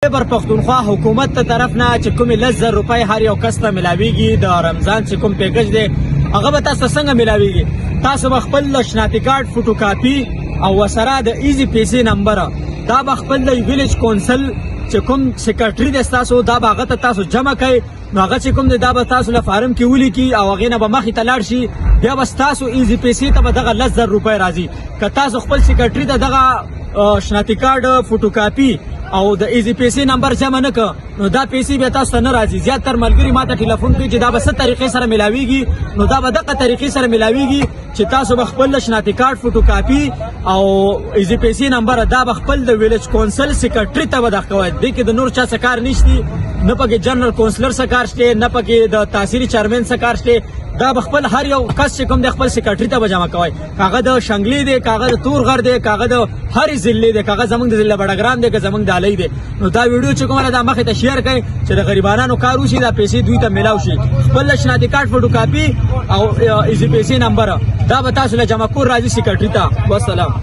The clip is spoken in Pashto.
خیبر پختونخوا حکومت ته طرف نه چې کومې 10,000 روپۍ هر یو کس ته ملاویږي د رمضان چې کوم پیکج دی هغه به تاسو څنګه ملاویږي. تاسو به خپل شناختی کارت فوټو کاپي او ورسره د ایزي پیسې نمبر دا به خپل د ویلیج کونسل چې کوم سیکرټري دی ستاسو دا به هغه ته تاسو جمع کړئ. نو هغه چې کوم دی دا به تاسو له فارم کې ولیکي او هغې نه به مخې ته لاړ شي. بیا به ستاسو ایزي پیسې ته به دغه 10,000 روپۍ راځي. که تاسو خپل سیکرټري ته دغه شناختی کارت فوټو کاپي او د ایزي پیسې نمبر جمع نه کړ نو دا پیسې بیا تاسو ته نه راځي. زیاتره ملګري ماته ټلیفون کوي چې دا به څه طریقې سره ملاویږي. نو دا به دغه طریقې سره ملاویږي چې تاسو به خپل شناختی کارت فوټو کاپي او ایزي پیسې نمبر دا به خپل د ویلیج کونسل سیکرټري ته به دغه دې کې د نور چا څه کار نشته، نه پکې جنرال کونسلر څه کار شته، نه پکې د تحصیلي چیرمن څه کار شته. دا به خپل هر یو کس چې کوم د خپل سیکرټري ته به جمع کوئ. کاغه د شنګلې دی، کاغه د تورغر دی، کاغه د هرې ضلعې دی، کاغه زمونږ د ضلع بډګرام دی که زمونږ د علۍ دی. نو دا ویډیو چې کومه دا مخې ته شیر کړئ چې د غریبانو کار وشي، دا پیسې دوی ته میلاو شي. خپل شناختی کارت فوټو کاپي او ایزي پیسې نمبر دا به تاسو له جمع کور راځي سیکرټري ته. والسلام.